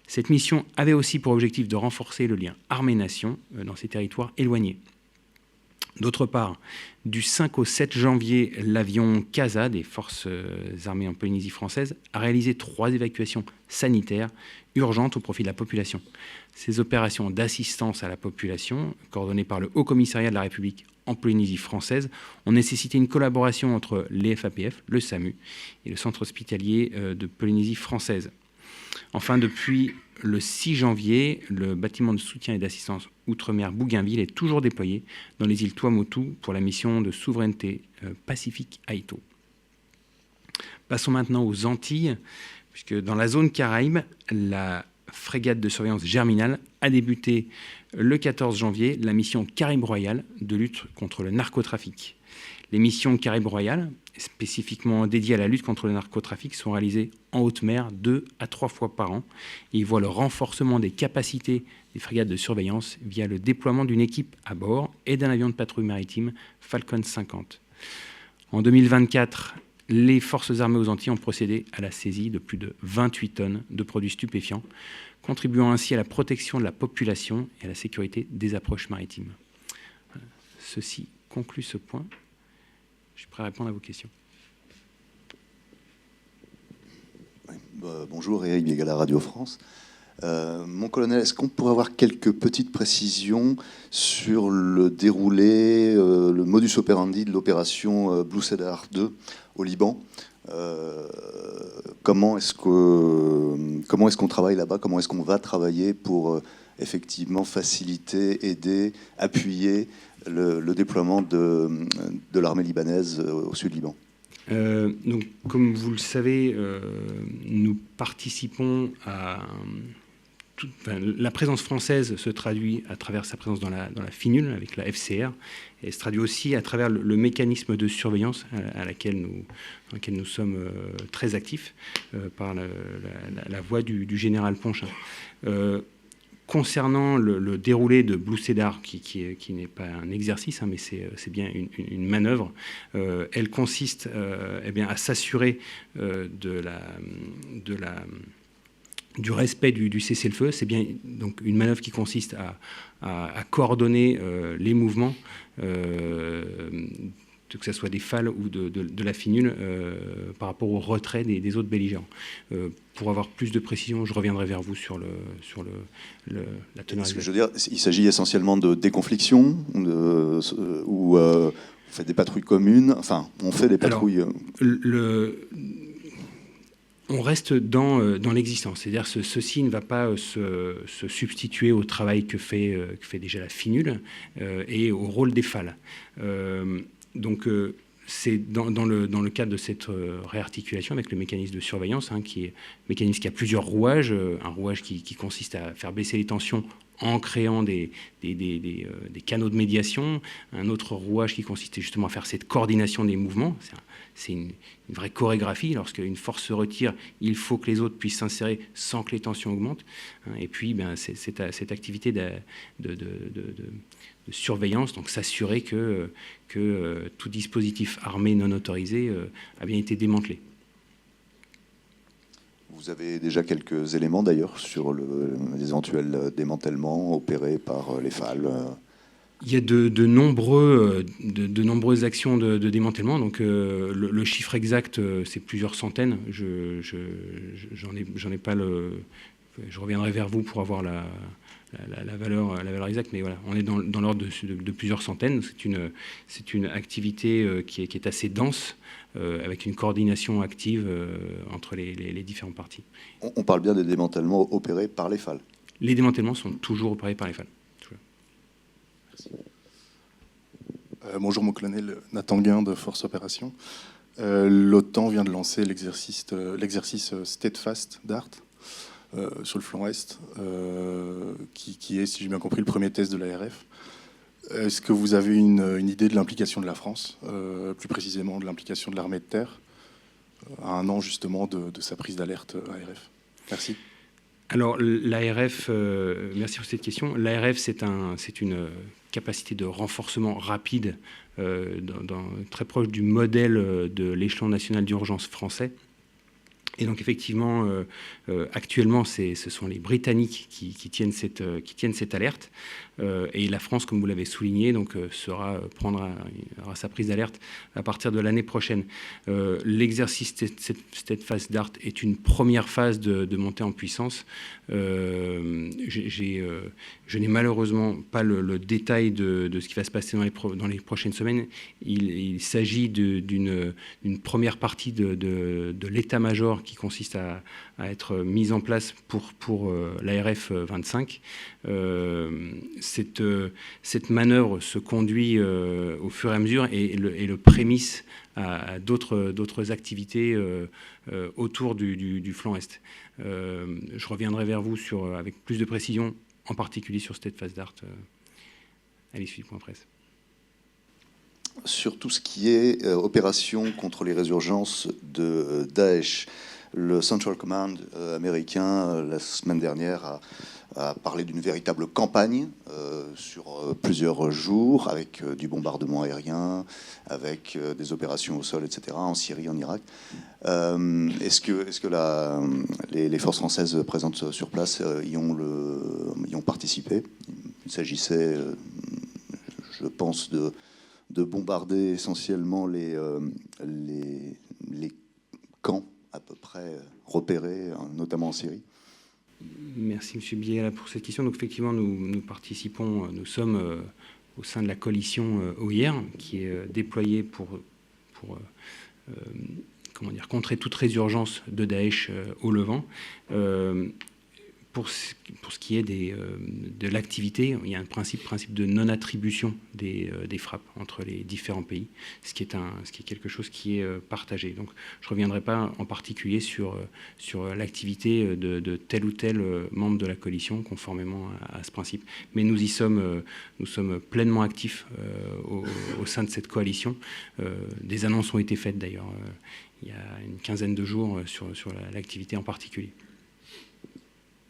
Cette mission avait aussi pour objectif de renforcer le lien armée-nation dans ces territoires éloignés. D'autre part, du 5 au 7 janvier, l'avion CASA des forces armées en Polynésie française a réalisé 3 évacuations sanitaires urgentes au profit de la population. Ces opérations d'assistance à la population, coordonnées par le Haut Commissariat de la République en Polynésie française, ont nécessité une collaboration entre les FAPF, le SAMU et le Centre hospitalier de Polynésie française. Enfin, depuis le 6 janvier, le bâtiment de soutien et d'assistance Outre-mer Bougainville est toujours déployé dans les îles Tuamotu pour la mission de souveraineté Pacifique Aito. Passons maintenant aux Antilles, puisque dans la zone Caraïbe, la frégate de surveillance Germinal a débuté le 14 janvier la mission Caraïbe Royale de lutte contre le narcotrafic. Les missions Caraïbe Royale, spécifiquement dédiées à la lutte contre le narcotrafic, sont réalisées en haute mer 2 à 3 fois par an. Et ils voient le renforcement des capacités des frégates de surveillance via le déploiement d'une équipe à bord et d'un avion de patrouille maritime Falcon 50. En 2024, les forces armées aux Antilles ont procédé à la saisie de plus de 28 tonnes de produits stupéfiants, contribuant ainsi à la protection de la population et à la sécurité des approches maritimes. Ceci conclut ce point. Je suis prêt à répondre à vos questions. Bonjour, Eric Biegala, Radio France. Mon colonel, est-ce qu'on pourrait avoir quelques petites précisions sur le déroulé, le modus operandi de l'opération Blue Cedar 2 au Liban? Comment est-ce qu'on travaille là-bas? Comment est-ce qu'on va travailler pour effectivement faciliter, aider, appuyer le déploiement de l'armée libanaise au sud Liban? Donc, comme vous le savez, nous participons à... la présence française se traduit à travers sa présence dans la FINUL avec la FCR, et se traduit aussi à travers le mécanisme de surveillance dans lequel nous sommes très actifs par la voix du général Ponchin. Concernant le déroulé de Blue Cedar, qui n'est pas un exercice, hein, mais c'est bien une manœuvre, elle consiste à s'assurer du respect du cessez-le-feu. C'est bien donc une manœuvre qui consiste à coordonner les mouvements, que ce soit des FAL ou de la FINUL, par rapport au retrait des autres belligérants. Pour avoir plus de précision, je reviendrai vers vous sur la teneur. Ce que je veux dire, il s'agit essentiellement de déconfliction, ou on fait des patrouilles communes. Enfin, on fait des patrouilles. Alors, on reste dans l'existence, c'est-à-dire ceci ne va pas se substituer au travail que fait déjà la FINUL et au rôle des FAL. Donc, c'est dans le cadre de cette réarticulation avec le mécanisme de surveillance, hein, qui est un mécanisme qui a plusieurs rouages. Un rouage qui consiste à faire baisser les tensions en créant des canaux de médiation. Un autre rouage qui consiste justement à faire cette coordination des mouvements. C'est une vraie chorégraphie. Lorsqu'une force se retire, il faut que les autres puissent s'insérer sans que les tensions augmentent. Et puis, cette activité de surveillance, donc s'assurer que tout dispositif armé non autorisé a bien été démantelé. Vous avez déjà quelques éléments d'ailleurs sur les éventuels démantèlements opérés par les FAL. Il y a de nombreuses actions de démantèlement. Donc le chiffre exact, c'est plusieurs centaines. J'en ai pas le. Je reviendrai vers vous pour avoir la valeur exacte, mais voilà, on est dans l'ordre de plusieurs centaines. C'est une activité qui est assez dense, avec une coordination active entre les différentes parties. On parle bien des démantèlements opérés par les FAL. Les démantèlements sont toujours opérés par les FAL. Merci. Bonjour, mon colonel Nathan Guin de Force Opération. L'OTAN vient de lancer l'exercice Steadfast DART sur le flanc Est, qui est, si j'ai bien compris, le premier test de l'ARF. Est-ce que vous avez une idée de l'implication de la France, plus précisément de l'implication de l'armée de terre à un an justement de sa prise d'alerte ARF? Merci. Alors l'ARF, merci pour cette question. L'ARF, c'est une capacité de renforcement rapide, très proche du modèle de l'échelon national d'urgence français. Et donc effectivement, actuellement, ce sont les Britanniques qui tiennent cette alerte. Et la France, comme vous l'avez souligné, donc, aura sa prise d'alerte à partir de l'année prochaine. L'exercice Steadfast Dart est une première phase de montée en puissance. Je n'ai malheureusement pas le détail de ce qui va se passer dans les prochaines semaines. Il s'agit d'une première partie de l'état-major qui consiste à être mise en place pour l'ARF 25. Cette manœuvre se conduit au fur et à mesure et le prémisse à d'autres activités autour du flanc Est. Je reviendrai vers vous avec plus de précision, en particulier sur Steadfast Dart, à l'issue du point presse. Sur tout ce qui est opération contre les résurgences de Daesh, le Central Command américain, la semaine dernière, a parlé d'une véritable campagne sur plusieurs jours, avec du bombardement aérien, avec des opérations au sol, etc., en Syrie, en Irak. Est-ce que les forces françaises présentes sur place y ont participé? Il s'agissait, je pense, de bombarder essentiellement les camps à peu près repérés, notamment en Syrie. Merci M. Billet pour cette question. Donc effectivement, nous participons, nous sommes au sein de la coalition OIR qui est déployée pour contrer toute résurgence de Daesh au Levant. Pour ce qui est de l'activité, il y a un principe de non-attribution des frappes entre les différents pays, ce qui est quelque chose qui est partagé. Donc, je ne reviendrai pas en particulier sur l'activité de tel ou tel membre de la coalition, conformément à ce principe. Mais nous sommes pleinement actifs au sein de cette coalition. Des annonces ont été faites d'ailleurs il y a une quinzaine de jours sur l'activité en particulier.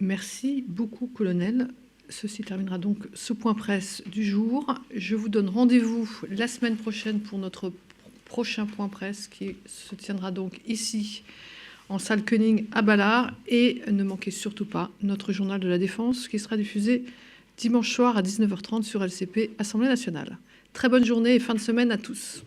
Merci beaucoup, colonel. Ceci terminera donc ce point presse du jour. Je vous donne rendez-vous la semaine prochaine pour notre prochain point presse qui se tiendra donc ici en salle Koenig à Ballard. Et ne manquez surtout pas notre journal de la Défense qui sera diffusé dimanche soir à 19h30 sur LCP, Assemblée nationale. Très bonne journée et fin de semaine à tous.